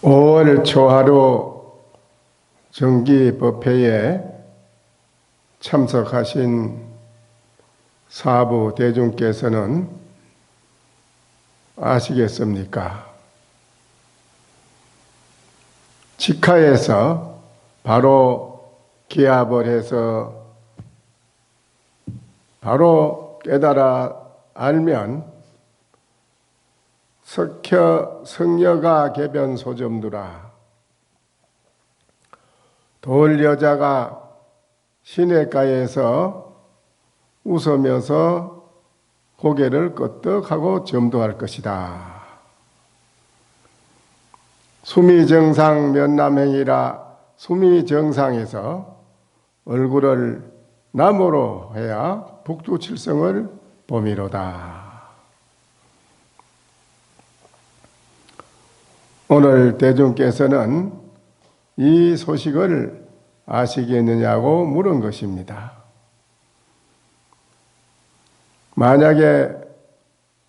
5월 초하루 정기법회에 참석하신 사부 대중께서는 아시겠습니까? 직하에서 바로 기합을 해서 바로 깨달아 알면 성녀가 개변 소점두라. 돌 여자가 시냇가에서 웃으면서 고개를 끄덕하고 점도할 것이다. 수미정상 면남행이라 수미정상에서 얼굴을 남으로 해야 북두칠성을 봄이로다. 오늘 대중께서는 이 소식을 아시겠느냐고 물은 것입니다. 만약에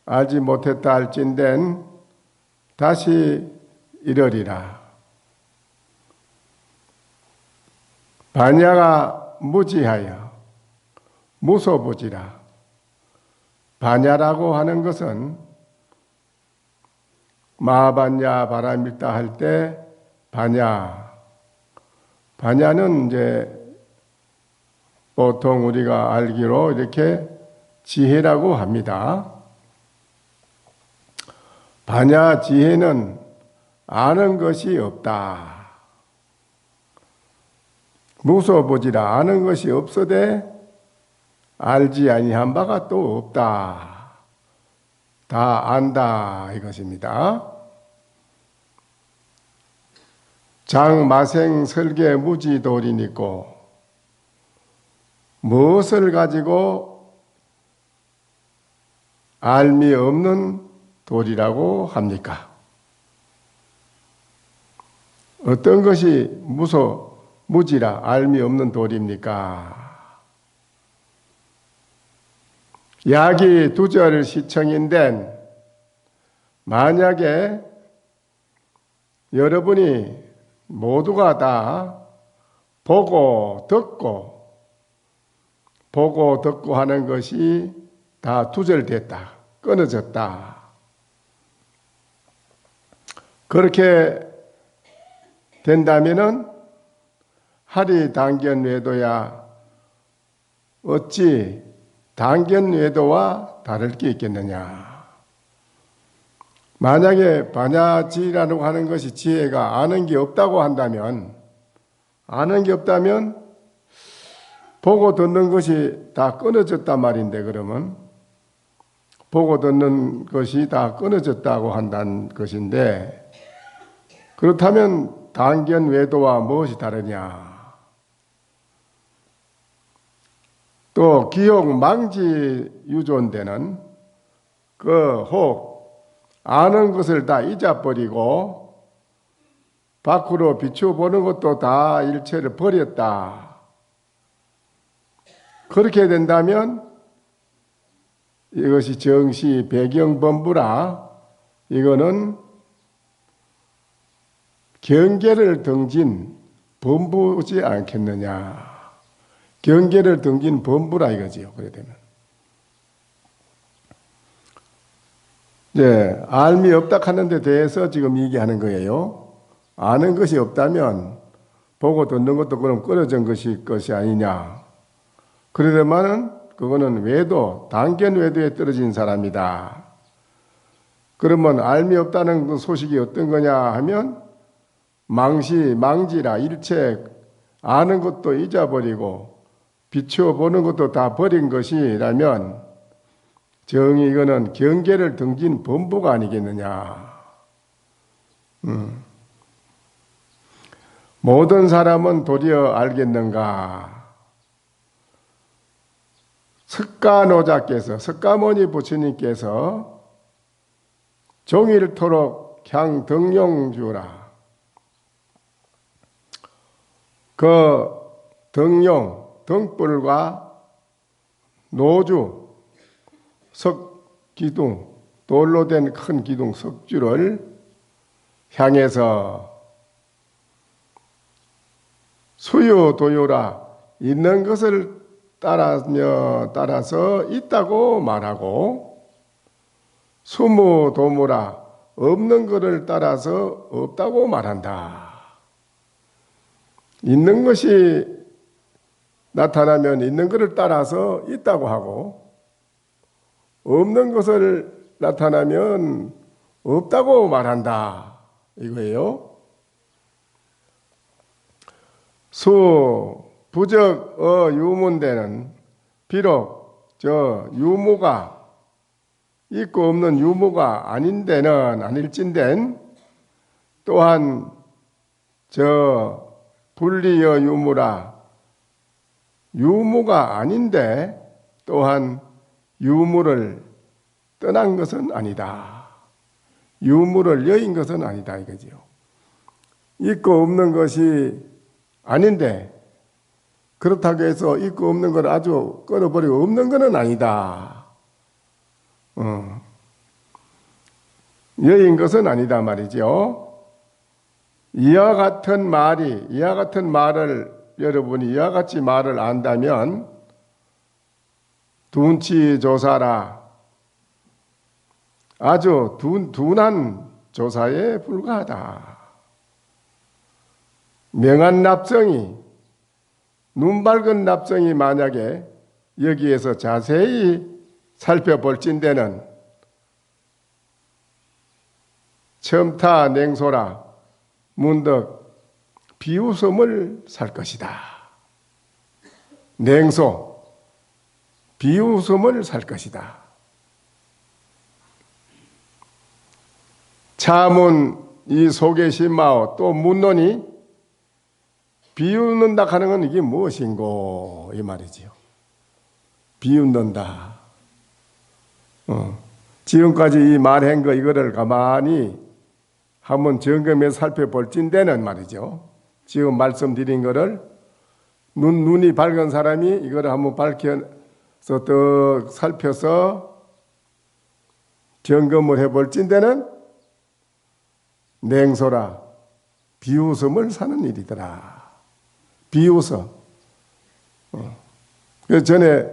알지 못했다 할진된 다시 이러리라. 반야가 무지하여 무소부지라. 반야라고 하는 것은 마반야 바람일다 할 때 반야는 이제 보통 우리가 알기로 이렇게 지혜라고 합니다. 반야 지혜는 아는 것이 없다. 무소부지라. 아는 것이 없어되 알지 아니한 바가 또 없다. 다 안다 이것입니다. 장마생 설계 무지돌이니고 무엇을 가지고 알미 없는 돌이라고 합니까? 어떤 것이 무지라 알미 없는 돌입니까? 약이 두절 시청인데 만약에 여러분이 모두가 다 보고 듣고 하는 것이 다 두절됐다. 끊어졌다. 그렇게 된다면은 하리 당견 외도야 어찌 당견 외도와 다를 게 있겠느냐. 만약에 반야지라고 하는 것이 지혜가 아는 게 없다고 한다면 보고 듣는 것이 다 끊어졌단 말인데 그러면 보고 듣는 것이 다 끊어졌다고 한다는 것인데 그렇다면 당견 외도와 무엇이 다르냐. 또 기억 망지 유존되는 혹 아는 것을 다 잊어버리고 밖으로 비추어보는 것도 다 일체를 버렸다. 그렇게 된다면 이것이 정시 배경범부라 이거는 경계를 등진 범부지 않겠느냐. 경계를 등진 범부라 이거지요. 그래 되면. 이제 알미 없다 하는 데 대해서 지금 얘기하는 거예요. 아는 것이 없다면 보고 듣는 것도 그럼 끊어진 것이 아니냐. 그러더만은 그거는 외도, 당견 외도에 떨어진 사람이다. 그러면 알미 없다는 그 소식이 어떤 거냐 하면 망지라 일체 아는 것도 잊어버리고 비추어 보는 것도 다 버린 것이라면 정이 이거는 경계를 등진 범부가 아니겠느냐. 모든 사람은 도리어 알겠는가. 석가모니 부처님께서 종일토록 향 등용주라. 그 등불과 노주, 석기둥, 돌로 된 큰 기둥 석주를 향해서 수요도요라 있는 것을 따라서 있다고 말하고, 수무도무라 없는 것을 따라서 없다고 말한다. 있는 것이 나타나면 있는 것을 따라서 있다고 하고, 없는 것을 나타나면 없다고 말한다. 이거예요. 수, 부적, 유문대는 비록 저 유무가 있고 없는 유무가 아닌 데는 아닐진된, 또한 저 분리여 유무라 유무가 아닌데 또한 유무를 떠난 것은 아니다. 유무를 여인 것은 아니다 이거지요. 있고 없는 것이 아닌데 그렇다고 해서 있고 없는 걸 아주 끊어버리고 없는 것은 아니다. 여인 것은 아니다 말이죠. 이와 같은 말을 여러분이 이와 같이 말을 안다면 둔치조사라 아주 둔한 조사에 불과하다. 명한 납성이, 눈 밝은 납성이 만약에 여기에서 자세히 살펴볼진대는 첨타 냉소라 문득 비웃음을 살 것이다. 냉소, 비웃음을 살 것이다. 차문 이 속에 심마오 또 묻노니 비웃는다 하는 건 이게 무엇인고 이 말이지요. 비웃는다. 지금까지 이 말한 거 이거를 가만히 한번 점검해 살펴볼진대는 말이죠. 지금 말씀드린 거를 눈이 밝은 사람이 이거를 한번 밝혀서 또 살펴서 점검을 해볼진대는 냉소라 비웃음을 사는 일이더라. 비웃어. 그 전에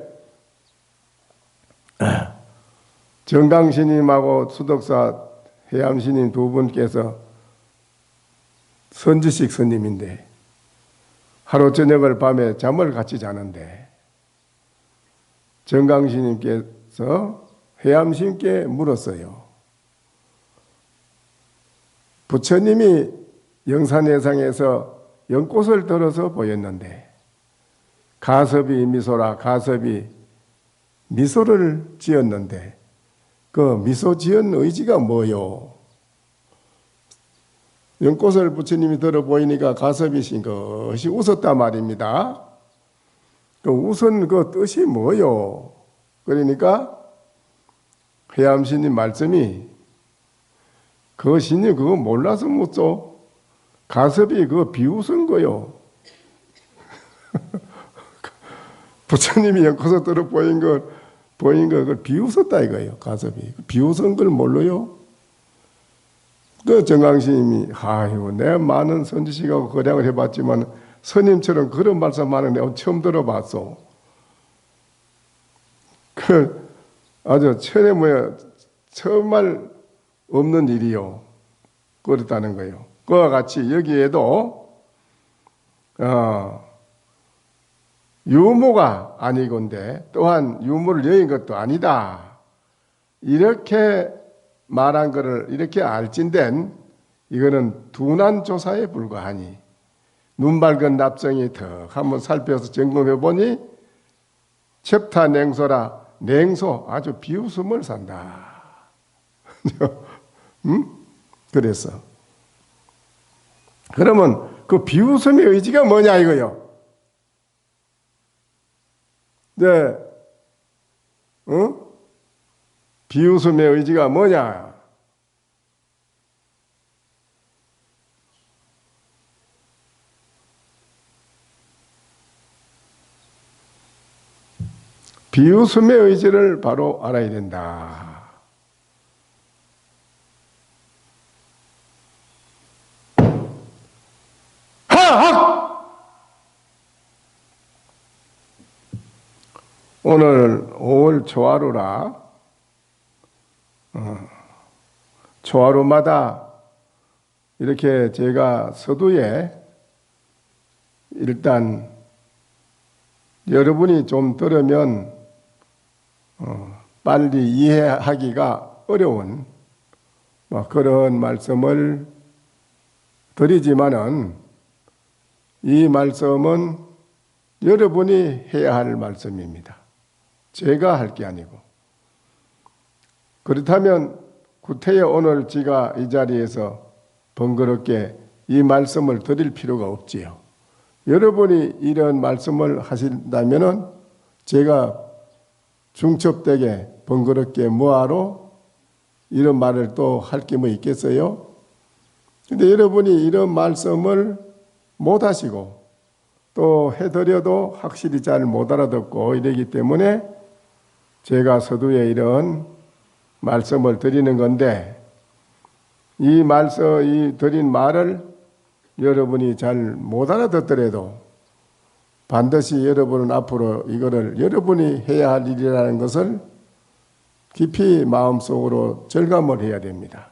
정강스님하고 수덕사 해암스님 두 분께서 선지식 스님인데 하루 저녁을 밤에 잠을 같이 자는데 정강스님께서 해암스님께 물었어요. 부처님이 영산회상에서 연꽃을 들어서 보였는데 가섭이 미소라 가섭이 미소를 지었는데 그 미소 지은 의지가 뭐요? 연꽃을 부처님이 들어 보이니까 가섭이 싱긋이 웃었단 말입니다. 그 웃은 그 뜻이 뭐요? 그러니까 해암스님 말씀이 그 신이 그거 몰라서 묻죠. 가섭이 그거 비웃은 거요. 부처님이 연꽃을 들어 보인 걸 그걸 비웃었다 이거예요. 가섭이 비웃은 걸 몰라요. 그 정강스님이 아유 내가 많은 선지식하고 거량을 해봤지만 스님처럼 그런 말씀하는 내가 처음 들어봤어. 그 아주 천에 뭐야 정말 없는 일이요. 그렇다는 거예요. 그와 같이 여기에도 유무가 아니건데 또한 유무를 여인 것도 아니다. 이렇게 말한 것을 이렇게 알진된 이거는 둔한 조사에 불과하니 눈 밝은 납성이 더 한번 살펴서 점검해 보니 첩타 냉소라 냉소 아주 비웃음을 산다. 그래서 그러면 그 비웃음의 의지가 뭐냐 이거요. 네, 비웃음의 의지가 뭐냐? 비웃음의 의지를 바로 알아야 된다. 오늘 5월 초하루라 초하루마다 이렇게 제가 서두에 일단 여러분이 좀 들으면 빨리 이해하기가 어려운 그런 말씀을 드리지만은 이 말씀은 여러분이 해야 할 말씀입니다. 제가 할 게 아니고. 그렇다면 구태여 오늘 제가 이 자리에서 번거롭게 이 말씀을 드릴 필요가 없지요. 여러분이 이런 말씀을 하신다면은 제가 중첩되게 번거롭게 뭐하러 이런 말을 또 할 게 뭐 있겠어요? 근데 여러분이 이런 말씀을 못 하시고 또 해드려도 확실히 잘 못 알아듣고 이러기 때문에 제가 서두에 이런 말씀을 드리는 건데 이 드린 말을 여러분이 잘 못 알아듣더라도 반드시 여러분은 앞으로 이거를 여러분이 해야 할 일이라는 것을 깊이 마음속으로 절감을 해야 됩니다.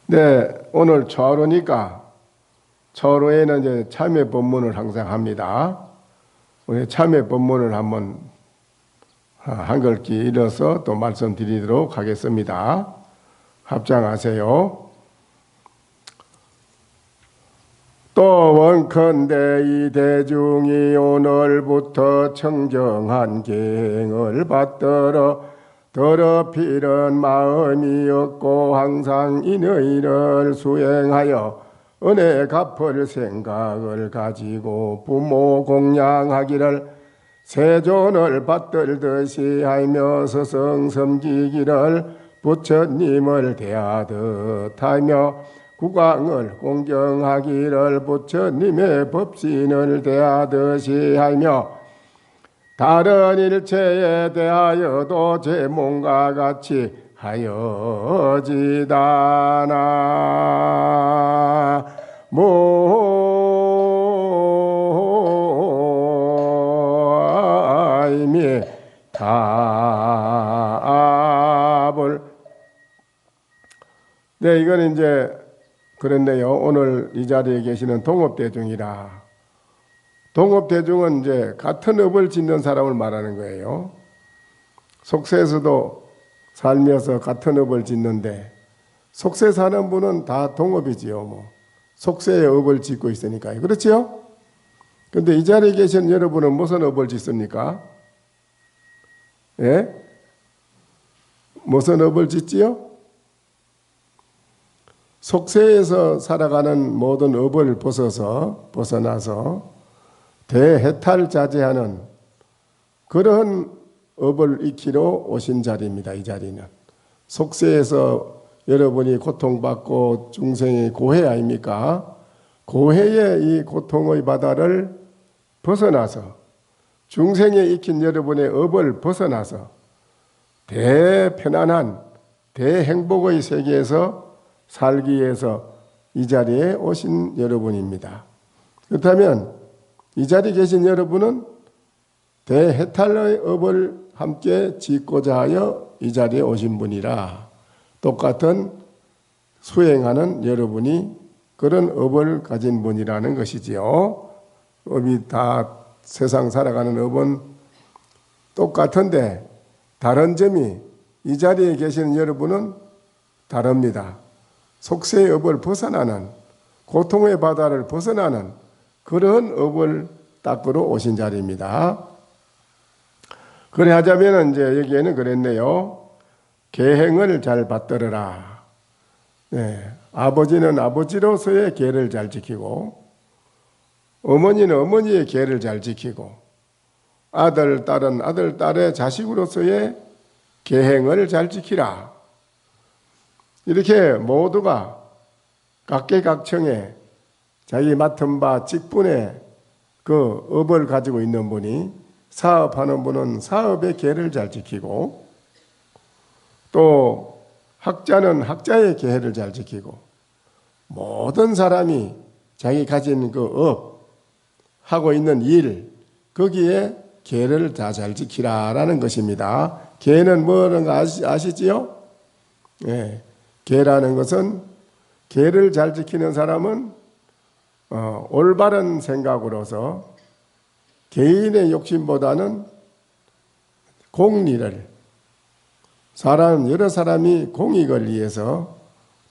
네, 오늘 초하루니까 초하루에는 이제 참회 법문을 항상 합니다. 우리 참회 법문을 한번 한 글귀 읽어서 또 말씀드리도록 하겠습니다. 합장하세요. 또 원컨대 이 대중이 오늘부터 청정한 계행을 받들어 더럽히는 마음이 없고 항상 인의를 수행하여 은혜 갚을 생각을 가지고 부모 공양하기를 세존을 받들듯이 하며 스승 섬기기를 부처님을 대하듯 하며 국왕을 공경하기를 부처님의 법신을 대하듯이 하며 다른 일체에 대하여도 제 몸과 같이 하여지다나 모임이 답을 네, 이건 이제 그랬네요. 오늘 이 자리에 계시는 동업대중이라. 동업대중은 이제 같은 업을 짓는 사람을 말하는 거예요. 속세에서도 살면서 같은 업을 짓는데 속세 사는 분은 다 동업이지요. 뭐 속세의 업을 짓고 있으니까요. 그렇지요? 그런데 이 자리에 계신 여러분은 무슨 업을 짓습니까? 예? 무슨 업을 짓지요? 속세에서 살아가는 모든 업을 벗어나서 대해탈자제하는 그런 업을 익히러 오신 자리입니다. 이 자리는 속세에서 여러분이 고통받고 중생의 고해 아닙니까? 고해의 이 고통의 바다를 벗어나서 중생에 익힌 여러분의 업을 벗어나서 대편안한 대행복의 세계에서 살기 위해서 이 자리에 오신 여러분입니다. 그렇다면 이 자리에 계신 여러분은 대해탈의 업을 함께 짓고자 하여 이 자리에 오신 분이라 똑같은 수행하는 여러분이 그런 업을 가진 분이라는 것이지요. 업이 다 세상 살아가는 업은 똑같은데 다른 점이 이 자리에 계시는 여러분은 다릅니다. 속세의 업을 벗어나는 고통의 바다를 벗어나는 그런 업을 닦으러 오신 자리입니다. 그래 하자면 이제 여기에는 그랬네요. 계행을 잘 받들어라. 네, 아버지는 아버지로서의 계를 잘 지키고 어머니는 어머니의 계를 잘 지키고 아들, 딸은 아들, 딸의 자식으로서의 계행을 잘 지키라. 이렇게 모두가 각계각층에 자기 맡은 바 직분의 그 업을 가지고 있는 분이 사업하는 분은 사업의 계를 잘 지키고 또 학자는 학자의 계를 잘 지키고 모든 사람이 자기 가진 그 업, 하고 있는 일, 거기에 계를 다 잘 지키라라는 것입니다. 계는 뭐라는 거 아시지요? 예, 계라는 것은 계를 잘 지키는 사람은 올바른 생각으로서 개인의 욕심보다는 공리를, 여러 사람이 공익을 위해서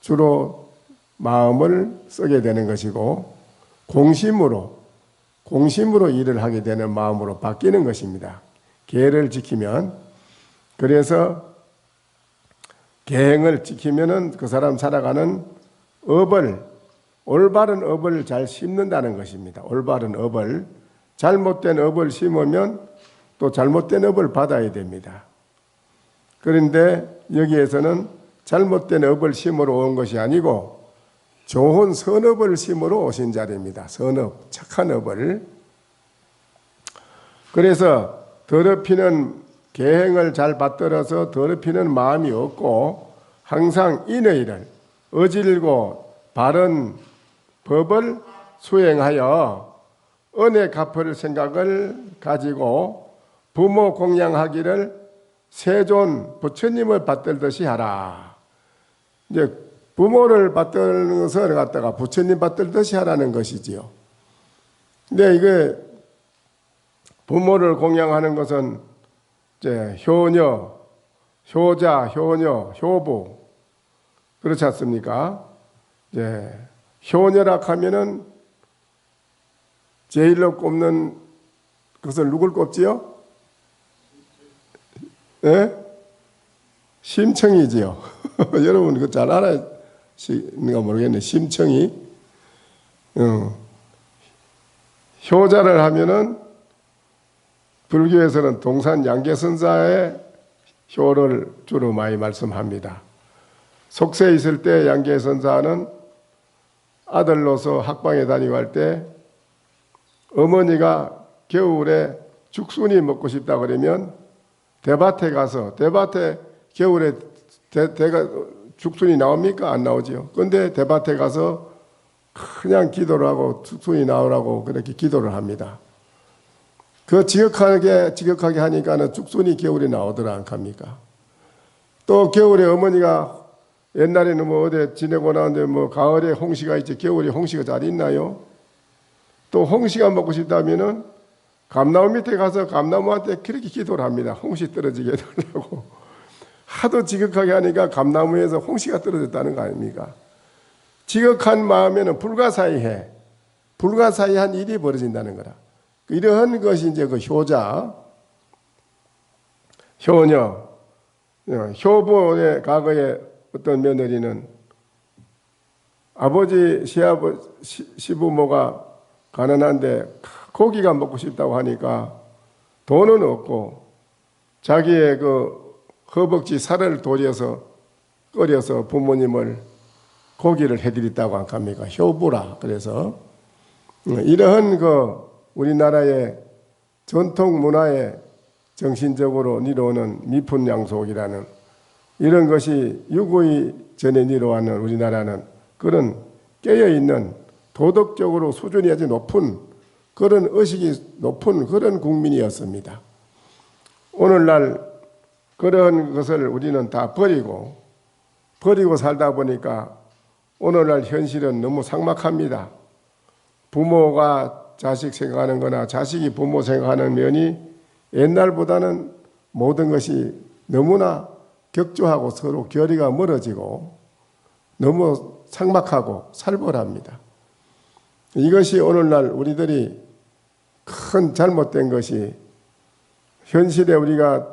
주로 마음을 쓰게 되는 것이고, 공심으로 일을 하게 되는 마음으로 바뀌는 것입니다. 계를 지키면. 그래서 계행을 지키면은 그 사람 살아가는 올바른 업을 잘 심는다는 것입니다. 올바른 업을. 잘못된 업을 심으면 또 잘못된 업을 받아야 됩니다. 그런데 여기에서는 잘못된 업을 심으러 온 것이 아니고 좋은 선업을 심으러 오신 자리입니다. 선업, 착한 업을. 그래서 더럽히는 계행을 잘 받들어서 더럽히는 마음이 없고 항상 인의를 어질고 바른 법을 수행하여 은혜 갚을 생각을 가지고 부모 공양하기를 세존 부처님을 받들듯이 하라. 이제 부모를 받드는 것을 갖다가 부처님 받들듯이 하라는 것이지요. 근데 이게 부모를 공양하는 것은 이제 효녀, 효자, 효녀, 효부 그렇지 않습니까? 이제 효녀라 하면은 제일로 꼽는 것을 누굴 꼽지요? 예? 심청이지요. 여러분 그거 잘 아시는가 모르겠네. 심청이. 효자를 하면은 불교에서는 동산 양계선사의 효를 주로 많이 말씀합니다. 속세에 있을 때 양계선사는 아들로서 학방에 다니고 할 때 어머니가 겨울에 죽순이 먹고 싶다 그러면 대밭에 가서, 대밭에 겨울에 죽순이 나옵니까? 안 나오지요. 그런데 대밭에 가서 그냥 기도를 하고 죽순이 나오라고 그렇게 기도를 합니다. 그 지극하게 하니까는 죽순이 겨울에 나오더라 않습니까? 또 겨울에 어머니가 옛날에는 뭐 어디 지내고 나는데 뭐 가을에 홍시가 있지 겨울에 홍시가 잘 있나요? 또 홍시가 먹고 싶다면은 감나무 밑에 가서 감나무한테 그렇게 기도를 합니다. 홍시 떨어지게 해달라고. 하도 지극하게 하니까 감나무에서 홍시가 떨어졌다는 거 아닙니까? 지극한 마음에는 불가사의한 일이 벌어진다는 거라. 이러한 것이 이제 그 효자, 효녀, 효부의 과거에 어떤 며느리는 아버지, 시부모가 가난한데 고기가 먹고 싶다고 하니까 돈은 없고 자기의 그 허벅지 살을 끓여서 부모님을 고기를 해드렸다고 안 합니까? 효부라. 그래서 이러한 그 우리나라의 전통 문화에 정신적으로 이루어오는 미푼양속이라는 이런 것이 유구이 전에 이루어왔는 우리나라는 그런 깨어있는 도덕적으로 수준이 아주 높은 그런 의식이 높은 그런 국민이었습니다. 오늘날 그런 것을 우리는 다 버리고 살다 보니까 오늘날 현실은 너무 삭막합니다. 부모가 자식 생각하는 거나 자식이 부모 생각하는 면이 옛날보다는 모든 것이 너무나 격조하고 서로 결의가 멀어지고 너무 삭막하고 살벌합니다. 이것이 오늘날 우리들이 큰 잘못된 것이 현실에 우리가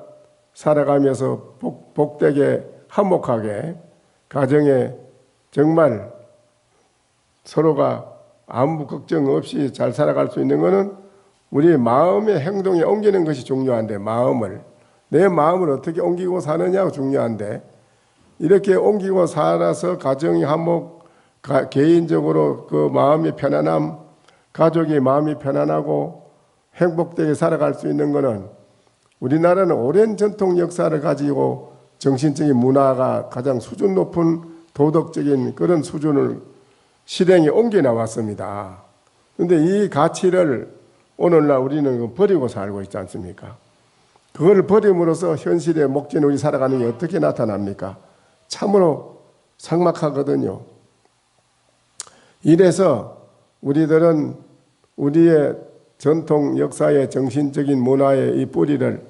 살아가면서 복되게 화목하게 가정에 정말 서로가 아무 걱정 없이 잘 살아갈 수 있는 것은 우리 마음의 행동에 옮기는 것이 중요한데 내 마음을 어떻게 옮기고 사느냐가 중요한데 이렇게 옮기고 살아서 가정이 화목, 개인적으로 그 마음의 편안함, 가족의 마음이 편안하고 행복되게 살아갈 수 있는 것은 우리나라는 오랜 전통 역사를 가지고 정신적인 문화가 가장 수준 높은 도덕적인 그런 수준을 실행에 옮겨 나왔습니다. 그런데 이 가치를 오늘날 우리는 버리고 살고 있지 않습니까? 그걸 버림으로써 현실의 목적인 우리 살아가는 게 어떻게 나타납니까? 참으로 삭막하거든요. 이래서 우리들은 우리의 전통 역사의 정신적인 문화의 이 뿌리를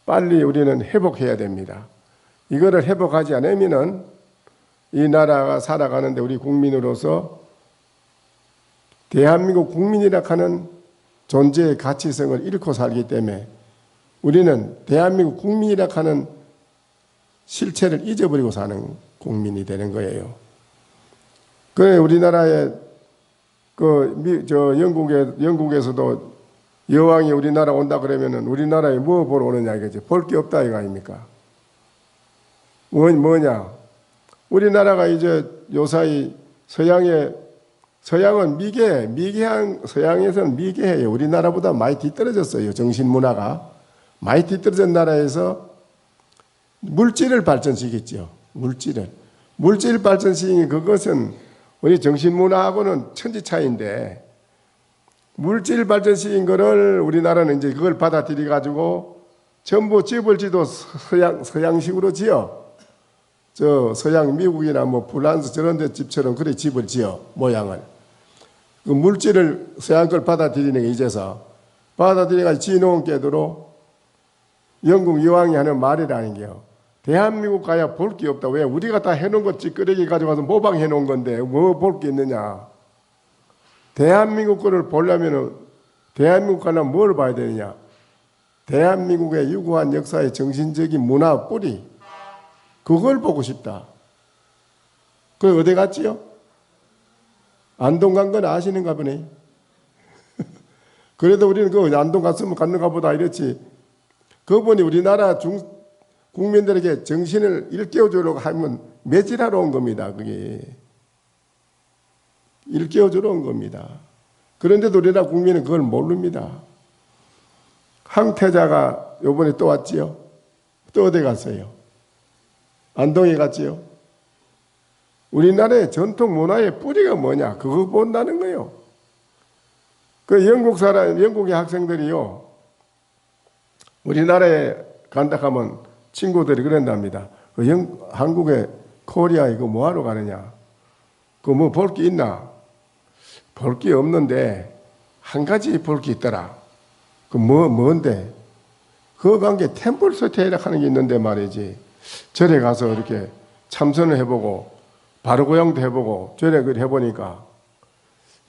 빨리 우리는 회복해야 됩니다. 이거를 회복하지 않으면은 이 나라가 살아가는데 우리 국민으로서 대한민국 국민이라 하는 존재의 가치성을 잃고 살기 때문에 우리는 대한민국 국민이라 하는 실체를 잊어버리고 사는 국민이 되는 거예요. 그래 우리나라의 영국에서도 여왕이 우리나라 온다 그러면은 우리나라에 뭐 보러 오느냐 이거지. 볼 게 없다 이거 아닙니까? 뭐냐? 우리나라가 이제 요사이 서양은 미개한 서양에서는 미개해요. 우리나라보다 많이 뒤떨어졌어요. 정신 문화가 많이 뒤떨어진 나라에서 물질을 발전시켰죠. 물질 발전시킨 그것은 우리 정신 문화하고는 천지 차이인데 물질 발전시킨 거를 우리나라는 이제 그걸 받아들여 가지고 전부 집을 지도 서양식으로 지어. 서양 미국이나 뭐 프랑스 저런 데 집처럼 그래 집을 지어 모양을. 그 물질을 서양 걸 받아들이는 게 이제서 받아들여가 지놓은 께도로 영국 여왕이 하는 말이라는 게요. 대한민국 가야 볼 게 없다. 왜? 우리가 다 해놓은 것 찌끄레기 가져가서 모방해 놓은 건데 뭐 볼 게 있느냐. 대한민국 거를 보려면은 대한민국 가려면 뭘 봐야 되느냐. 대한민국의 유구한 역사의 정신적인 문화 뿌리 그걸 보고 싶다. 그 어디 갔지요? 안동 간 건 아시는가 보네. 그래도 우리는 그 안동 갔으면 갔는가 보다 이랬지. 그분이 우리나라 국민들에게 정신을 일깨워주려고 하면 매질하러 온 겁니다. 그게. 일깨워주러 온 겁니다. 그런데도 우리나라 국민은 그걸 모릅니다. 항태자가 요번에 또 왔지요. 또 어디 갔어요? 안동에 갔지요. 우리나라의 전통 문화의 뿌리가 뭐냐? 그거 본다는 거예요. 그 영국의 학생들이요. 우리나라에 간다 하면 친구들이 그런답니다. 한국에 코리아 이거 뭐하러 가느냐? 그 뭐 볼 게 있나? 볼 게 없는데 한 가지 볼 게 있더라. 그 뭔데? 그거 관계 템플 스테이라 하는 게 있는데 말이지. 절에 가서 이렇게 참선을 해보고 바르고양도 해보고 절에 그걸 해보니까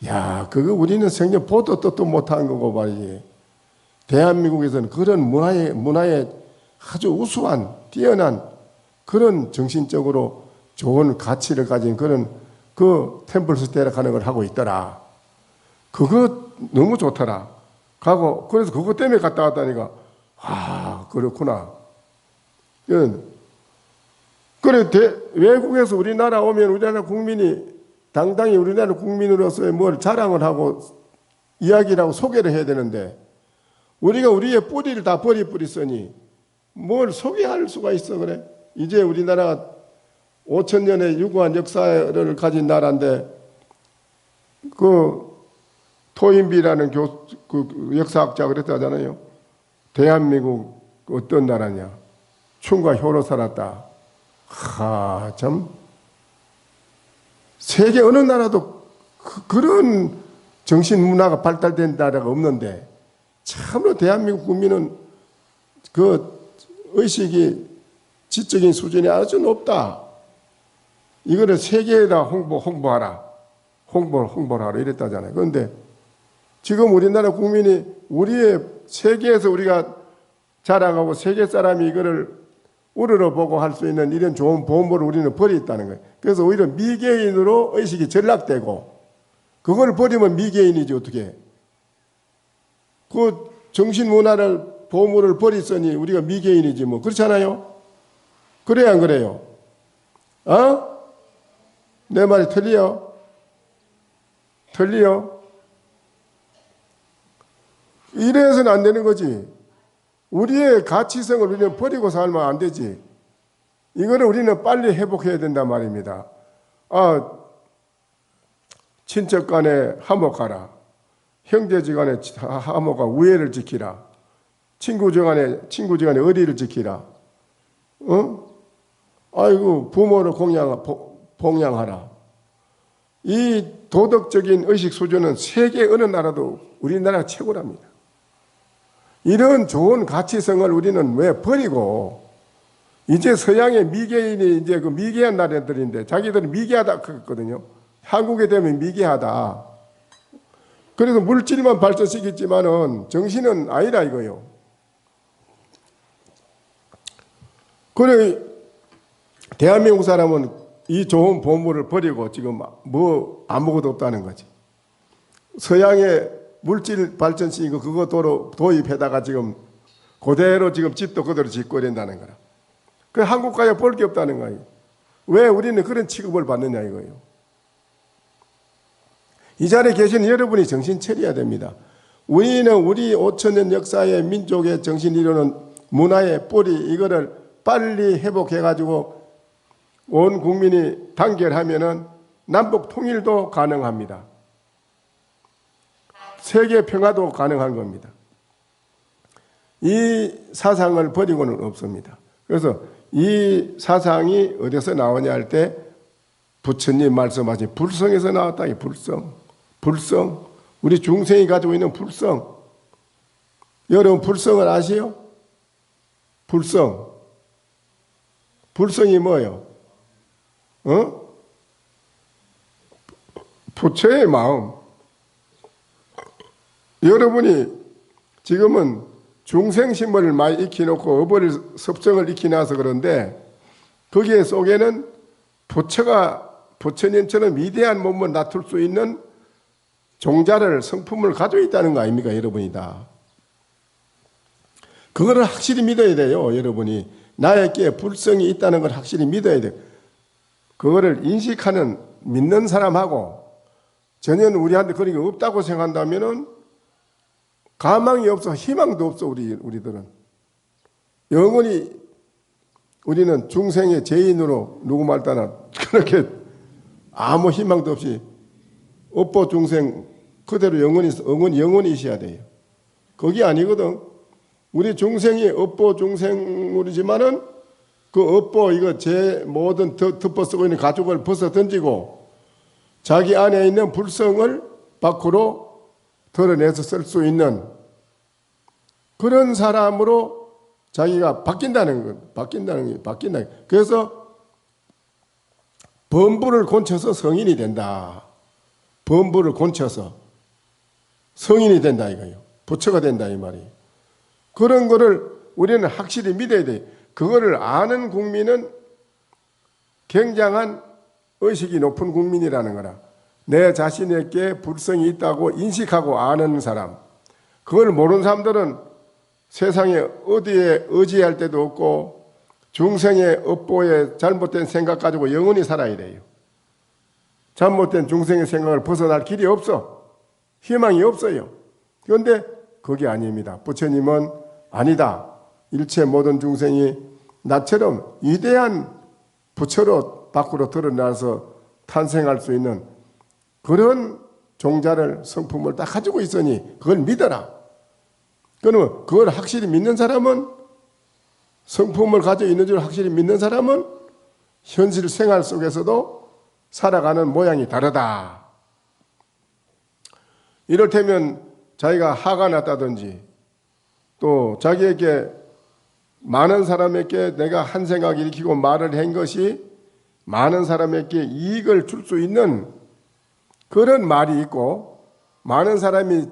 야 그거 우리는 생전 보도 뜻도 못한 거고 말이지. 대한민국에서는 그런 문화에 아주 우수한 뛰어난 그런 정신적으로 좋은 가치를 가진 그런 그 템플 스테이라 하는 걸 하고 있더라. 그거 너무 좋더라. 가고 그래서 그것 때문에 갔다 왔다니까 아 그렇구나. 그래 외국에서 우리나라 오면 우리나라 국민이 당당히 우리나라 국민으로서의 뭘 자랑을 하고 이야기를 하고 소개를 해야 되는데 우리가 우리의 뿌리를 다 버리뿌리쓰니 뭘 소개할 수가 있어 그래? 이제 우리나라가 5,000년의 유구한 역사를 가진 나라인데 그 토인비라는 그 역사학자가 그랬다잖아요. 대한민국 어떤 나라냐? 춘과 효로 살았다. 참 세계 어느 나라도 그런 정신 문화가 발달된 나라가 없는데 참으로 대한민국 국민은 그 의식이 지적인 수준이 아주 높다. 이거를 세계에다 홍보하라. 홍보를 하라 이랬다잖아요. 그런데 지금 우리나라 국민이 우리의 세계에서 우리가 자랑하고 세계 사람이 이거를 우러러보고 할 수 있는 이런 좋은 보물을 우리는 버렸다는 거예요. 그래서 오히려 미개인으로 의식이 전락되고 그걸 버리면 미개인이지 어떻게. 그 정신문화를 보물을 버렸으니 우리가 미개인이지 뭐 그렇잖아요. 그래요 안 그래요? 내 말이 틀려? 이래서는 안 되는 거지. 우리의 가치성을 우리는 버리고 살면 안 되지. 이거를 우리는 빨리 회복해야 된단 말입니다. 친척 간에 화목하라. 형제지 간에 화목과 우애를 지키라. 친구지 간에 의리를 지키라. 아이고, 부모를 봉양하라. 이 도덕적인 의식 수준은 세계 어느 나라도 우리나라가 최고랍니다. 이런 좋은 가치성을 우리는 왜 버리고, 이제 서양의 미개인이 이제 그 미개한 나라들인데 자기들은 미개하다 그랬거든요. 한국에 되면 미개하다. 그래서 물질만 발전시켰지만은 정신은 아니라 이거요. 그래, 대한민국 사람은 이 좋은 보물을 버리고 지금 뭐 아무것도 없다는 거지. 서양의 물질 발전시키고 그거 도입해다가 지금 그대로 지금 집도 그대로 짓고 이런다는 거라. 그 한국 가야 볼 게 없다는 거예요. 왜 우리는 그런 취급을 받느냐 이거예요. 이 자리에 계신 여러분이 정신 차려야 됩니다. 우리는 우리 5천년 역사의 민족의 정신 이루는 문화의 뿌리 이거를 빨리 회복해가지고 온 국민이 단결하면은 남북 통일도 가능합니다. 세계 평화도 가능한 겁니다. 이 사상을 버리고는 없습니다. 그래서 이 사상이 어디서 나오냐 할 때 부처님 말씀하신 불성에서 나왔다. 이 불성. 우리 중생이 가지고 있는 불성. 여러분 불성을 아시요? 불성이 뭐예요? 부처의 마음. 여러분이 지금은 중생심을 많이 익혀놓고 어버릴 섭정을 익혀놔서 그런데 거기에 속에는 부처님처럼 위대한 몸을 나툴 수 있는 종자를 성품을 가지고 있다는 거 아닙니까? 여러분이 다. 그거를 확실히 믿어야 돼요. 여러분이. 나에게 불성이 있다는 걸 확실히 믿어야 돼요. 그거를 인식하는 믿는 사람하고 전혀 우리한테 그런 게 없다고 생각한다면은 가망이 없어, 희망도 없어, 우리들은. 영원히 우리는 중생의 죄인으로 누구 말 따나 그렇게 아무 희망도 없이 업보 중생 그대로 영원히 있어야 돼요. 그게 아니거든. 우리 중생이 업보 중생물이지만은 그 업보 이거 제 모든 덮어 쓰고 있는 가죽을 벗어 던지고 자기 안에 있는 불성을 밖으로 드러내서 쓸 수 있는 그런 사람으로 자기가 바뀐다는 것, 바뀐다. 그래서 범부를 곤쳐서 성인이 된다. 범부를 곤쳐서 성인이 된다 이거예요. 부처가 된다 이 말이에요. 그런 거를 우리는 확실히 믿어야 돼요. 그거를 아는 국민은 굉장한 의식이 높은 국민이라는 거라. 내 자신에게 불성이 있다고 인식하고 아는 사람. 그걸 모르는 사람들은 세상에 어디에 의지할 데도 없고 중생의 업보에 잘못된 생각 가지고 영원히 살아야 돼요. 잘못된 중생의 생각을 벗어날 길이 없어. 희망이 없어요. 그런데 그게 아닙니다. 부처님은 아니다. 일체 모든 중생이 나처럼 위대한 부처로 밖으로 드러나서 탄생할 수 있는 그런 종자를 성품을 다 가지고 있으니 그걸 믿어라. 그러면 그걸 확실히 믿는 사람은 성품을 가지고 있는 줄 확실히 믿는 사람은 현실 생활 속에서도 살아가는 모양이 다르다. 이를테면 자기가 화가 났다든지 또 자기에게 많은 사람에게 내가 한 생각 일으키고 말을 한 것이 많은 사람에게 이익을 줄 수 있는 그런 말이 있고 많은 사람이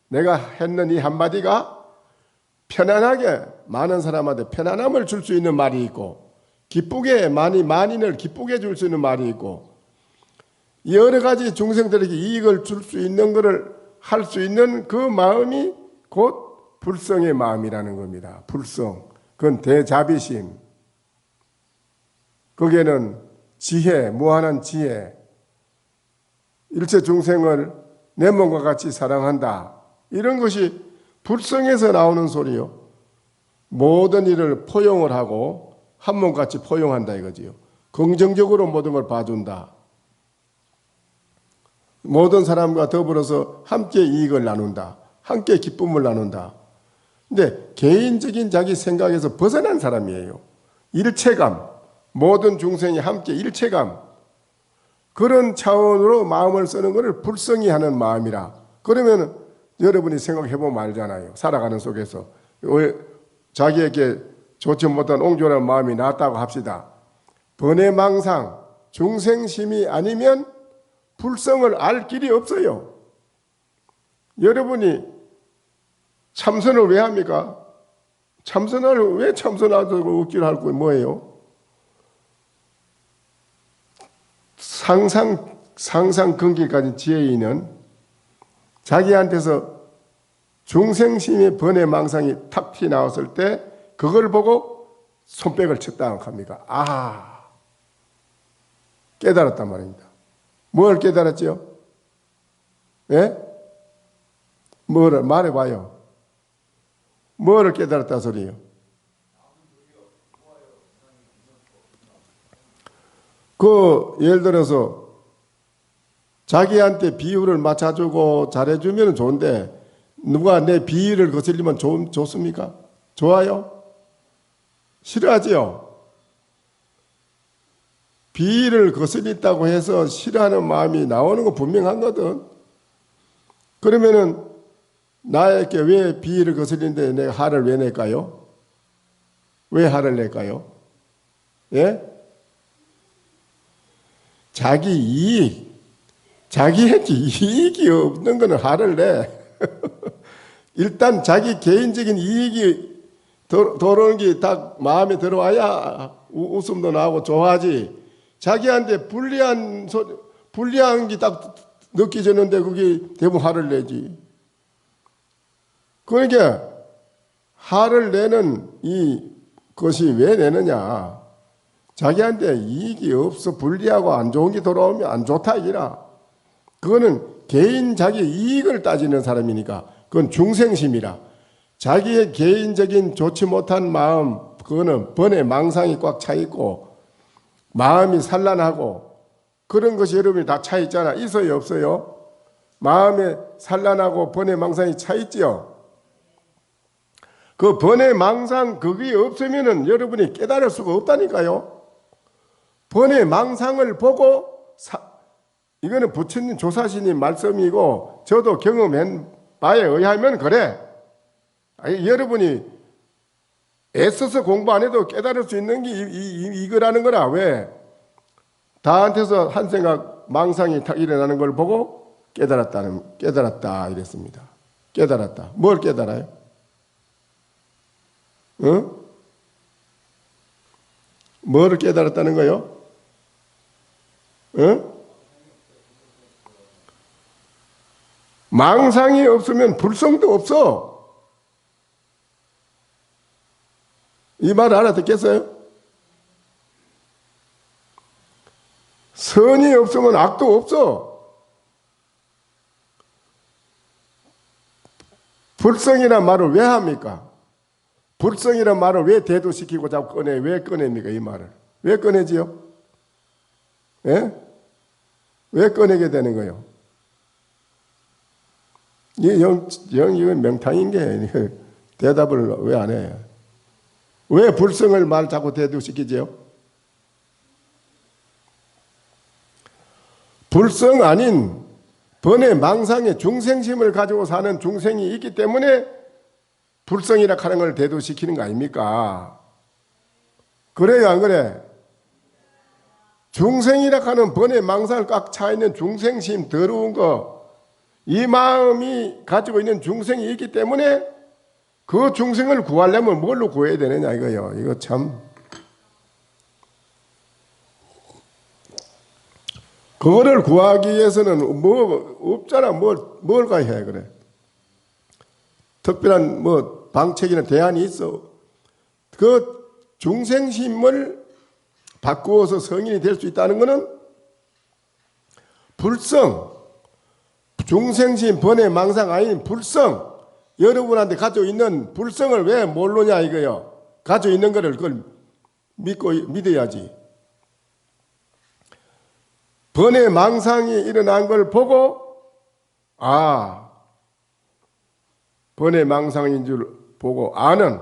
내가 했는 이 한마디가 편안하게 많은 사람한테 편안함을 줄 수 있는 말이 있고 기쁘게 만인을 기쁘게 줄 수 있는 말이 있고 여러 가지 중생들에게 이익을 줄 수 있는 것을 할 수 있는 그 마음이 곧 불성의 마음이라는 겁니다. 불성. 그건 대자비심. 거기에는 지혜, 무한한 지혜. 일체 중생을 내 몸과 같이 사랑한다. 이런 것이 불성에서 나오는 소리요. 모든 일을 포용을 하고 한 몸같이 포용한다 이거지요. 긍정적으로 모든 걸 봐준다. 모든 사람과 더불어서 함께 이익을 나눈다. 함께 기쁨을 나눈다. 근데 개인적인 자기 생각에서 벗어난 사람이에요. 일체감, 모든 중생이 함께 일체감, 그런 차원으로 마음을 쓰는 것을 불성이 하는 마음이라. 그러면 여러분이 생각해 보면 알잖아요. 살아가는 속에서 자기에게 좋지 못한 옹졸한 마음이 났다고 합시다. 번외망상, 중생심이 아니면 불성을 알 길이 없어요. 여러분이 참선을 왜 합니까? 참선을 왜 참선하고 웃기를 할 거예요? 뭐예요? 상상 근기까지 지혜 있는 자기한테서 중생심의 번외망상이 탁 튀어나왔을 때 그걸 보고 손뼉을 쳤다고 합니까? 아, 깨달았단 말입니다. 뭘 깨달았죠? 예? 뭐를 말해봐요. 뭐를 깨달았다 소리예요? 예를 들어서 자기한테 비유를 맞춰주고 잘해주면 좋은데 누가 내 비유를 거슬리면 좋습니까? 좋아요? 싫어하지요? 비위를 거슬린다고 해서 싫어하는 마음이 나오는 거 분명한 거든. 그러면은 나에게 왜 비위를 거슬리는데 내가 화를 왜 낼까요? 왜 화를 낼까요? 예? 자기 이익, 자기에게 이익이 없는 거는 화를 내. 일단 자기 개인적인 이익이 들어오는 게 딱 마음에 들어와야 웃음도 나고 좋아하지. 자기한테 불리한 게 딱 느껴지는데 그게 대부분 화를 내지. 그러니까 화를 내는 이 것이 왜 내느냐? 자기한테 이익이 없어 불리하고 안 좋은 게 돌아오면 안 좋다 이기라. 그거는 개인 자기 이익을 따지는 사람이니까 그건 중생심이라. 자기의 개인적인 좋지 못한 마음, 그거는 번외망상이 꽉 차 있고 마음이 산란하고 그런 것이 여러분이 다 차 있잖아. 있어요, 없어요? 마음에 산란하고 번외망상이 차 있지요. 그 번외망상 그게 없으면은 여러분이 깨달을 수가 없다니까요. 번외망상을 보고 이거는 부처님 조사신님 말씀이고 저도 경험한 바에 의하면 그래. 아니, 여러분이 애써서 공부 안 해도 깨달을 수 있는 게 이거라는 거라. 왜? 다한테서 한 생각 망상이 탁 일어나는 걸 보고 깨달았다 이랬습니다. 깨달았다. 뭘 깨달아요? 응? 뭐를 깨달았다는 거요? 응? 망상이 없으면 불성도 없어. 이 말 알아듣겠어요? 선이 없으면 악도 없어. 불성이란 말을 왜 합니까? 불성이란 말을 왜 대두시키고 자꾸 꺼내? 왜 꺼냅니까? 이 말을. 왜 꺼내지요? 예? 왜 꺼내게 되는 거예요? 이건 명탕인 게 대답을 왜 안 해? 왜 불성을 말 자꾸 대두시키지요? 불성 아닌 번외망상의 중생심을 가지고 사는 중생이 있기 때문에 불성이라 하는 걸 대두시키는 거 아닙니까? 그래요, 안 그래? 중생이라 하는 번외망상을 꽉 차 있는 중생심 더러운 거, 이 마음이 가지고 있는 중생이 있기 때문에 그 중생을 구하려면 뭘로 구해야 되느냐 이거요. 이거 참. 그거를 구하기 위해서는 뭐 없잖아. 뭘 가야 해 그래. 특별한 뭐 방책이나 대안이 있어. 그 중생심을 바꾸어서 성인이 될 수 있다는 것은 불성, 중생심 번외망상 아닌 불성, 여러분한테 가지고 있는 불성을 왜 모르냐 이거요. 가지고 있는 거를 그걸 믿어야지. 번외 망상이 일어난 걸 보고 번외 망상인 줄 보고 아는,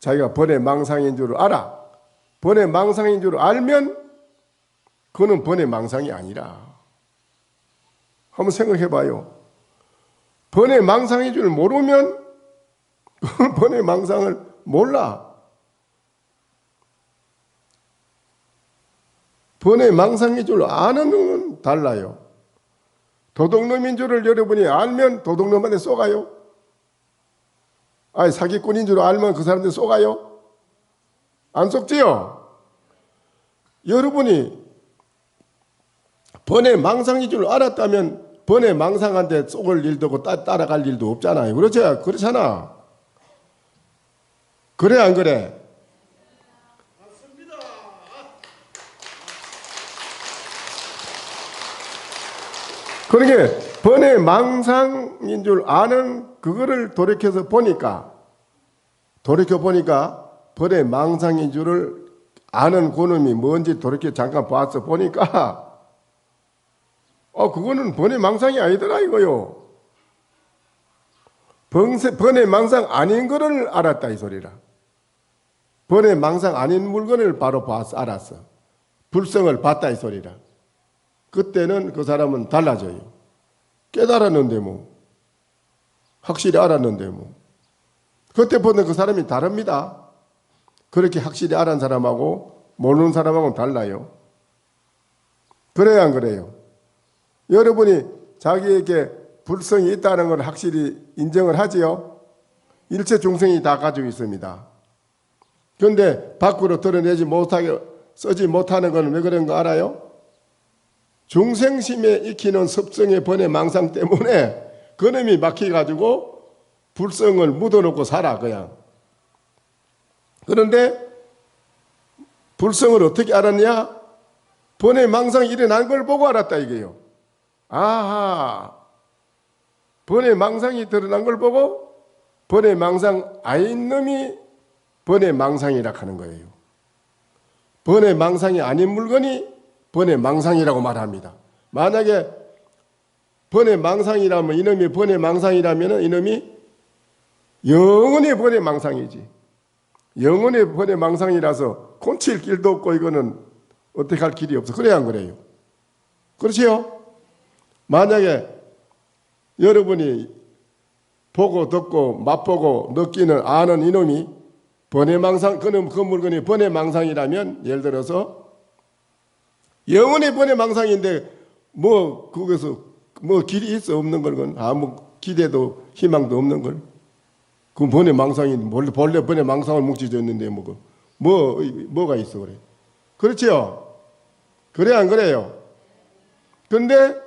자기가 번외 망상인 줄 알아. 번외 망상인 줄 알면 그거는 번외 망상이 아니라. 한번 생각해 봐요. 번외 망상인 줄 모르면 그건 번외 망상을 몰라. 번외 망상인 줄 아는 건 달라요. 도둑놈인 줄을 여러분이 알면 도둑놈한테 쏘가요? 아니, 사기꾼인 줄 알면 그 사람한테 쏘가요? 안 쏘지요? 여러분이 번외 망상인 줄 알았다면 번외 망상한테 쏘을 일도 없고 따라갈 일도 없잖아요. 그렇죠? 그렇잖아. 그래 안 그래? 그러게 번외 망상인 줄 아는 그거를 돌이켜 보니까 번외 망상인 줄을 아는 그놈이 뭔지 돌이켜 잠깐 봐서 보니까 그거는 번외 망상이 아니더라 이거요. 번외 망상 아닌 거를 알았다 이 소리라. 번외 망상 아닌 물건을 바로 봐서 알았어. 불성을 봤다 이 소리라. 그때는 그 사람은 달라져요. 깨달았는데 뭐. 확실히 알았는데 뭐. 그때보다 그 사람이 다릅니다. 그렇게 확실히 알은 사람하고 모르는 사람하고는 달라요. 그래야 안 그래요? 여러분이 자기에게 불성이 있다는 걸 확실히 인정을 하지요? 일체 중생이 다 가지고 있습니다. 그런데 밖으로 드러내지 못하게 쓰지 못하는 건 왜 그런 거 알아요? 중생심에 익히는 습성의 번외 망상 때문에 그놈이 막혀가지고 불성을 묻어놓고 살아 그냥. 그런데 불성을 어떻게 알았냐? 번외 망상이 일어난 걸 보고 알았다 이게요. 아하, 번외 망상이 드러난 걸 보고 번외 망상 아닌 놈이 번외 망상이라 하는 거예요. 번외 망상이 아닌 물건이 번외 망상이라고 말합니다. 만약에 번외 망상이라면 이놈이 번외 망상이라면 이놈이 영원히 번외 망상이지. 영원히 번외 망상이라서 콘칠 길도 없고 이거는 어떻게 할 길이 없어. 그래야 안 그래요? 그렇지요? 만약에 여러분이 보고 듣고 맛보고 느끼는 아는 이놈이 번외 망상, 그 물건이 번외 망상이라면 예를 들어서 영원히 번외 망상인데 뭐 거기서 뭐 길이 있어 없는 걸 그건 아무 기대도 희망도 없는 걸 그건 번외 망상인데 본래 번외 망상을 묵지졌는데 뭐가 있어 그래. 그렇지요? 그래 안 그래요? 근데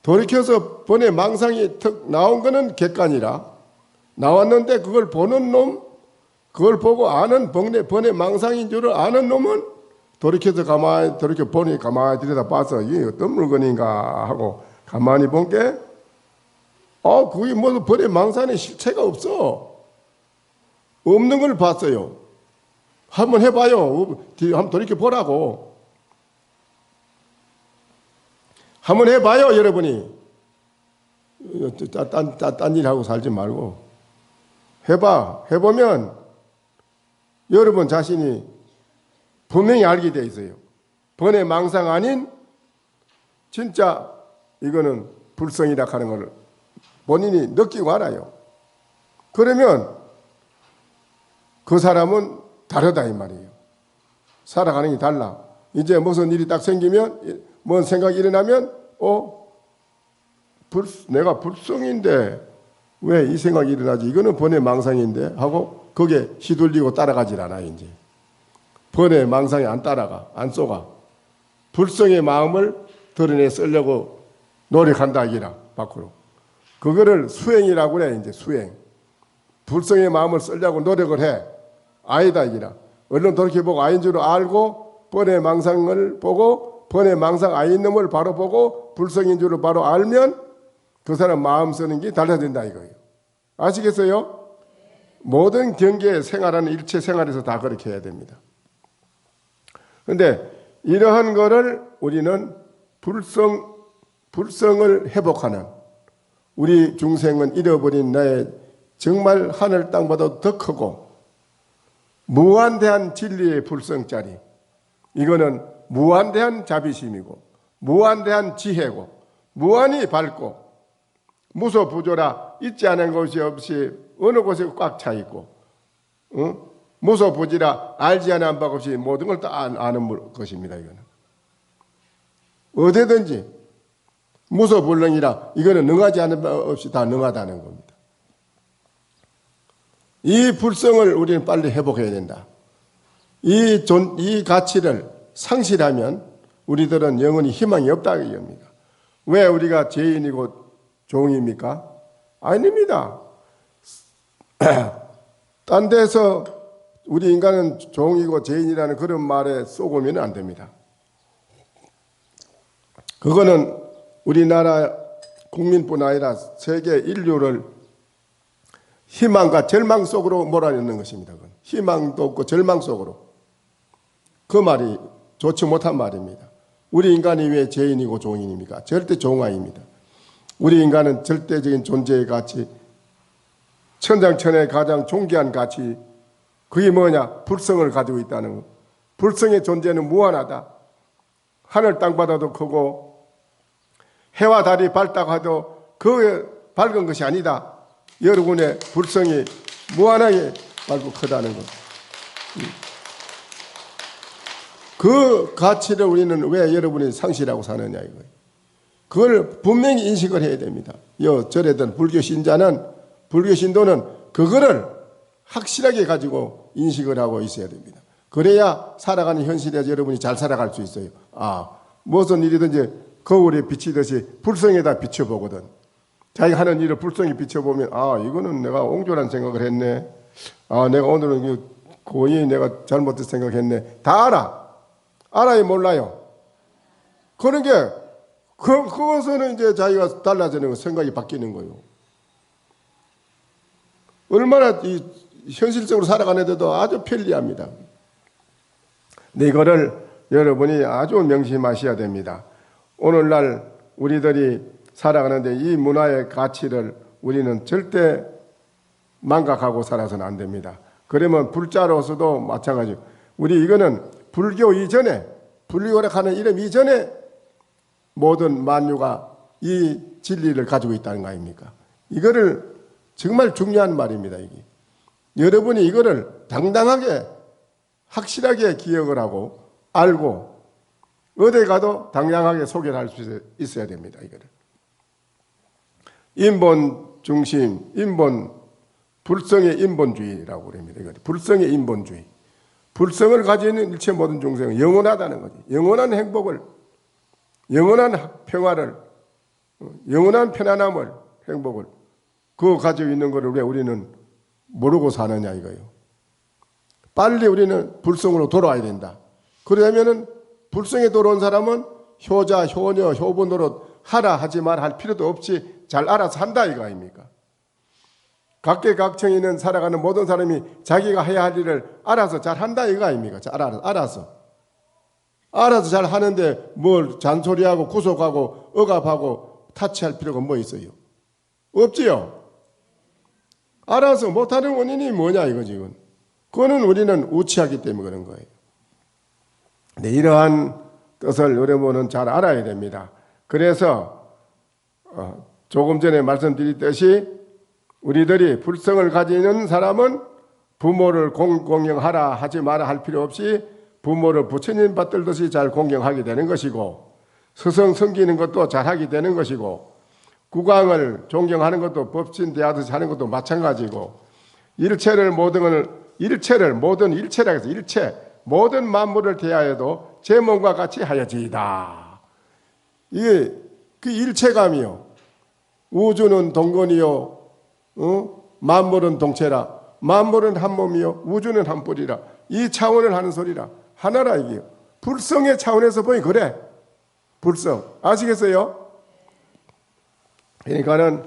돌이켜서 번외 망상이 턱 나온 거는 객관이라 나왔는데 그걸 보는 놈, 그걸 보고 아는 번외 망상인 줄을 아는 놈은 돌이켜서 돌이켜 보니 가만히 들여다봐서 이게 어떤 물건인가 하고 가만히 본 게 그게 뭐 번외 망상의 실체가 없어. 없는 걸 봤어요. 한번 해봐요. 한번 돌이켜 보라고. 한번 해봐요, 여러분이. 딴 일하고 살지 말고. 해봐. 해보면 여러분 자신이 분명히 알게 돼 있어요. 번외 망상 아닌 진짜 이거는 불성이라 하는 걸 본인이 느끼고 알아요. 그러면 그 사람은 다르다 이 말이에요. 살아가는 게 달라. 이제 무슨 일이 딱 생기면 뭔 생각이 일어나면 내가 불성인데 왜 이 생각이 일어나지? 이거는 번외 망상인데 하고 거기에 휘둘리고 따라가질 않아요. 이제 번외 망상이 안 따라가, 안 쏘가. 불성의 마음을 드러내 쓰려고 노력한다 이라 밖으로. 그거를 수행이라고 그래. 이제 수행. 불성의 마음을 쓰려고 노력을 해. 아니다 이라. 얼른 돌이켜보고 아인 줄 알고 번외 망상을 보고 번외 망상 아닌 놈을 바로 보고 불성인 줄을 바로 알면 그 사람 마음 쓰는 게 달라진다 이거예요. 아시겠어요? 모든 경계에 생활하는 일체 생활에서 다 그렇게 해야 됩니다. 그런데 이러한 거를 우리는 불성을 회복하는, 우리 중생은 잃어버린 나의 정말 하늘 땅보다 더 크고 무한대한 진리의 불성짜리, 이거는 무한대한 자비심이고 무한대한 지혜고 무한히 밝고 무소부조라 있지 않은 것이 없이 어느 곳에 꽉 차 있고, 무소부지라 알지 않은 바 없이 모든 걸 다 아는 것입니다. 이거는 어디든지 무소불능이라, 이거는 능하지 않은 바 없이 다 능하다는 겁니다. 이 불성을 우리는 빨리 회복해야 된다. 이 가치를 상실하면 우리들은 영원히 희망이 없다 이겁니다. 왜 우리가 죄인이고 종입니까? 아닙니다. 딴 데서 우리 인간은 종이고 죄인이라는 그런 말에 쏘고면 안 됩니다. 그거는 우리나라 국민뿐 아니라 세계 인류를 희망과 절망 속으로 몰아넣는 것입니다. 그건. 희망도 없고 절망 속으로. 그 말이 좋지 못한 말입니다. 우리 인간이 왜 죄인이고 종인입니까? 절대 종 아닙니다. 우리 인간은 절대적인 존재의 가치, 천장천의 가장 존귀한 가치, 그게 뭐냐? 불성을 가지고 있다는 것. 불성의 존재는 무한하다. 하늘 땅바다도 크고 해와 달이 밝다고 해도 그 밝은 것이 아니다. 여러분의 불성이 무한하게 밝고 크다는 것. 그 가치를 우리는 왜 여러분이 상실하고 사느냐 이거예요. 그걸 분명히 인식을 해야 됩니다. 절에든 불교 신자는, 불교 신도는 그거를 확실하게 가지고 인식을 하고 있어야 됩니다. 그래야 살아가는 현실에서 여러분이 잘 살아갈 수 있어요. 무슨 일이든지 거울에 비치듯이 불성에다 비춰보거든. 자기가 하는 일을 불성에 비춰보면 이거는 내가 옹졸한 생각을 했네. 내가 오늘은 거의 내가 잘못된 생각했네. 다 알아요 몰라요? 그런 게 그것은 이제 자기가 달라지는 거, 생각이 바뀌는 거예요. 얼마나 이 현실적으로 살아가는데도 아주 편리합니다. 근데 이거를 여러분이 아주 명심하셔야 됩니다. 오늘날 우리들이 살아가는데 이 문화의 가치를 우리는 절대 망각하고 살아서는 안 됩니다. 그러면 불자로서도 마찬가지예요. 우리 이거는 불교 이전에, 불교라 하는 이름 이전에 모든 만유가 이 진리를 가지고 있다는 거 아닙니까? 이거를 정말 중요한 말입니다. 이게. 여러분이 이거를 당당하게 확실하게 기억을 하고 알고 어디 가도 당당하게 소개를 할 수 있어야 됩니다. 이거를. 인본 중심, 불성의 인본주의라고 합니다. 이거 불성의 인본주의. 불성을 가지고 있는 일체 모든 중생은 영원하다는 거지. 영원한 행복을, 영원한 평화를, 영원한 편안함을, 행복을 그거 가지고 있는 것을 왜 우리는 모르고 사느냐 이거예요. 빨리 우리는 불성으로 돌아와야 된다. 그러려면은 불성에 돌아온 사람은 효자, 효녀, 효부 노릇 하라 하지 말 할 필요도 없이 잘 알아서 한다 이거 아닙니까? 각계각층에 있는 살아가는 모든 사람이 자기가 해야 할 일을 알아서 잘 한다 이거 아닙니까? 알아서 잘 하는데 뭘 잔소리하고 구속하고 억압하고 타치할 필요가 뭐 있어요? 없지요. 알아서 못하는 원인이 뭐냐 이거지. 이건. 그거는 우리는 우치하기 때문에 그런 거예요. 네, 이러한 뜻을 여러분은 잘 알아야 됩니다. 그래서 조금 전에 말씀드렸듯이 우리들이 불성을 가지는 사람은 부모를 공경하라 하지 마라 할 필요 없이 부모를 부처님 받들듯이 잘 공경하게 되는 것이고, 스승 섬기는 것도 잘하게 되는 것이고, 국왕을 존경하는 것도 법신 대하듯이 하는 것도 마찬가지고, 일체를 모든 일체라 해서 모든 만물을 대하여도 제 몸과 같이 하여지이다. 이게 그 일체감이요. 우주는 동건이요. 만물은 동체라. 만물은 한 몸이요. 우주는 한 뿔이라. 이 차원을 하는 소리라. 하나라 이게요. 불성의 차원에서 보니 그래. 불성. 아시겠어요? 그러니까는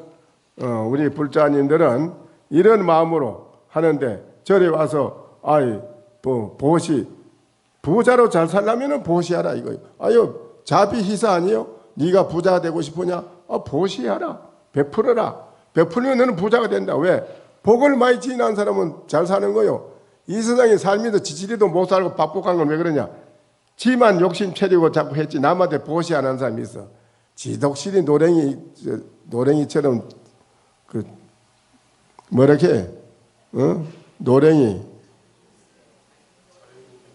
우리 불자님들은 이런 마음으로 하는데 절에 와서 보시 부자로 잘 살려면 보시하라 이거예요. 아유 자비희사 아니에요? 네가 부자 되고 싶으냐? 보시하라. 베풀어라. 베풀면 너는 부자가 된다. 왜? 복을 많이 지인한 사람은 잘 사는 거요. 이 세상에 살면서 지지리도 못 살고 박복한 건 왜 그러냐? 지만 욕심 차리고 자꾸 했지 남한테 보시 안 하는 사람이 있어. 지독실이 노랭이처럼 그 뭐렇게 노랭이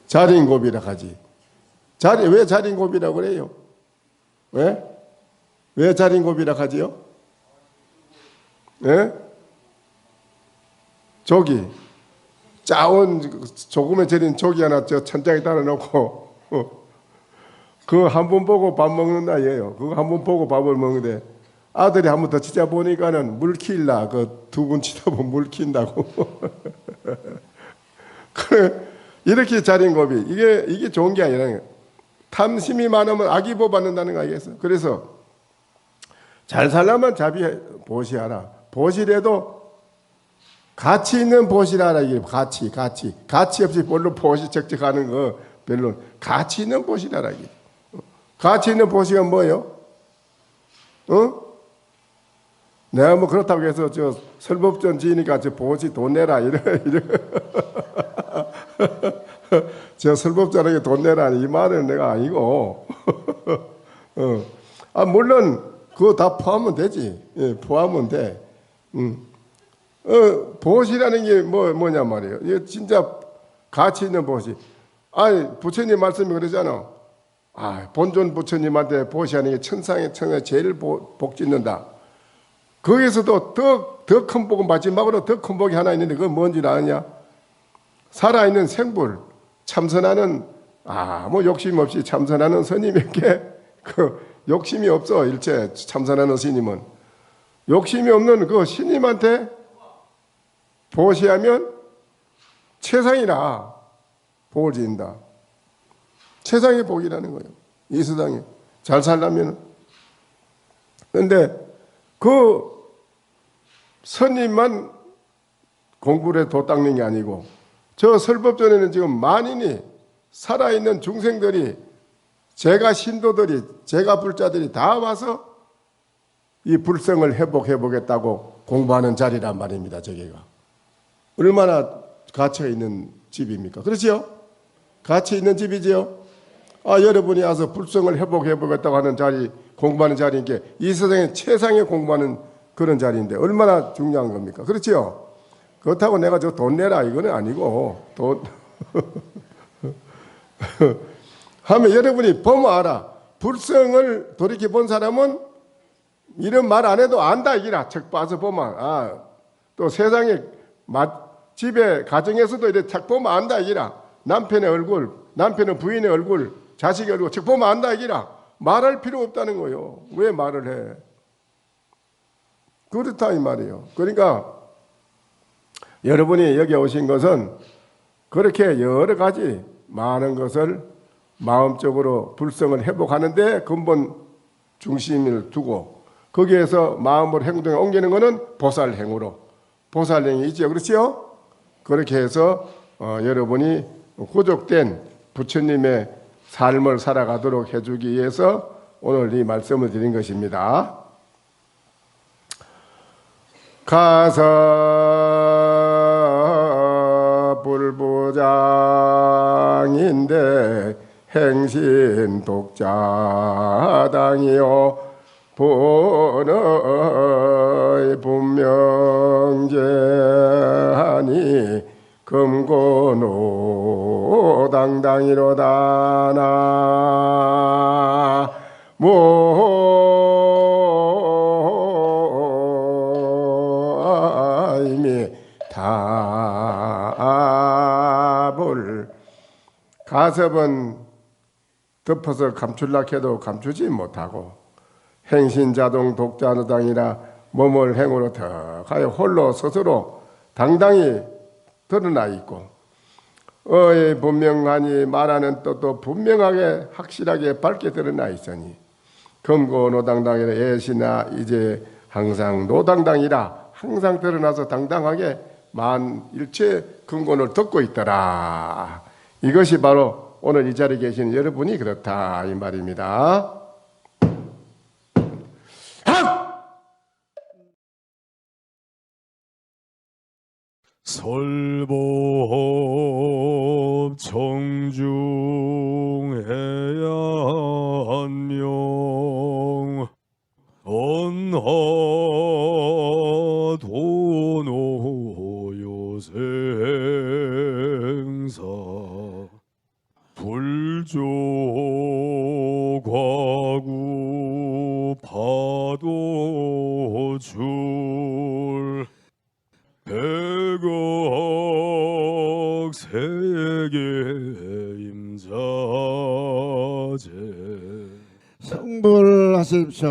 자린고비라 하지. 왜 자린고비라고 그래요? 왜 자린고비라 하지요? 예? 조기 짜온 조금에 절인 조기 하나 저 천장에 달아놓고 그거 한 번 보고 밥 먹는 아이예요. 그거 한 번 보고 밥을 먹는데 아들이 한 번 더 치자 보니까는 물 키일라 그 두 분 치다 보면 물 키인다고. 그래 이렇게 자린고비 이게 좋은 게 아니라 탐심이 많으면 악이 보받는다는 거 아니겠어? 그래서 잘 살려면 자비 보시하라. 보시래도 가치 있는 보시라라 이게 가치 없이 별로 보시 적적하는 거 별로 가치 있는 보시라라 이게. 가치 있는 보시가 뭐예요? 내가 뭐 그렇다고 해서 저 설법전 지으니까 저 보시 돈 내라 이래 저 설법전에게 돈 내라 이 말은 내가 아니고 물론 그거 다 포함하면 되지. 예, 포함하면 돼. 보시라는 게 뭐냐 말이에요. 이게 진짜 가치 있는 보시. 아니 부처님 말씀이 그러잖아. 본존 부처님한테 보시하는 게 천상에 제일 복 짓는다. 거기서도 더 큰 복은 마지막으로 더 큰 복이 하나 있는데 그건 뭔지 아느냐? 살아있는 생불 참선하는 뭐 욕심 없이 참선하는 스님에게 그 욕심이 없어. 일체 참선하는 스님은 욕심이 없는 그 스님한테 보시하면 최상이라 복을 지인다. 최상의 복이라는 거예요. 이 세상에 잘 살려면. 그런데 그 스님만 공부를 해 도 닦는 게 아니고 저 설법전에는 지금 만인이 살아있는 중생들이 제가 신도들이 제가 불자들이 다 와서 이 불성을 회복해보겠다고 공부하는 자리란 말입니다. 저기가 얼마나 가치가 있는 집입니까? 그렇지요? 가치 있는 집이지요? 여러분이 와서 불성을 회복해보겠다고 하는 자리 공부하는 자리인 게 이 세상에 최상의 공부하는 그런 자리인데 얼마나 중요한 겁니까? 그렇지요? 그렇다고 내가 저 돈 내라 이거는 아니고 돈 하면 여러분이 보면 알아. 불성을 돌이켜 본 사람은 이런 말 안 해도 안다 이기라. 책 봐서 보면 또 세상에 집에 가정에서도 이렇게 책 보면 안다 이기라. 남편의 얼굴, 남편의 부인의 얼굴, 자식의 얼굴 책 보면 안다 이기라. 말할 필요 없다는 거예요. 왜 말을 해? 그렇다 이 말이에요. 그러니까 여러분이 여기 오신 것은 그렇게 여러 가지 많은 것을 마음적으로 불성을 회복하는데 근본 중심을 두고 거기에서 마음을 행동에 옮기는 것은 보살행으로 보살행이 있죠. 그렇지요? 그렇게 해서 여러분이 구족된 부처님의 삶을 살아가도록 해주기 위해서 오늘 이 말씀을 드린 것입니다. 가서 불부장인데 행신 독자당이요 본의 분명제하니 금고노당당이로다 나무아이미 답을 가섭은 덮어서 감출라 해도 감추지 못하고 행신자동 독자노당이라 몸을 행으로 덕하여 홀로 스스로 당당히 드러나 있고 분명하니 말하는 뜻도 분명하게 확실하게 밝게 드러나 있으니 금고노당당이라 예시나 이제 항상 노당당이라 항상 드러나서 당당하게 만일체 근본을 듣고 있더라. 이것이 바로 오늘 이 자리에 계신 여러분이 그렇다 이 말입니다. 설법 청중해야 한명 언하 도노요생사 불조과구 파도줄 백억 세계 임자제 성불하십시오.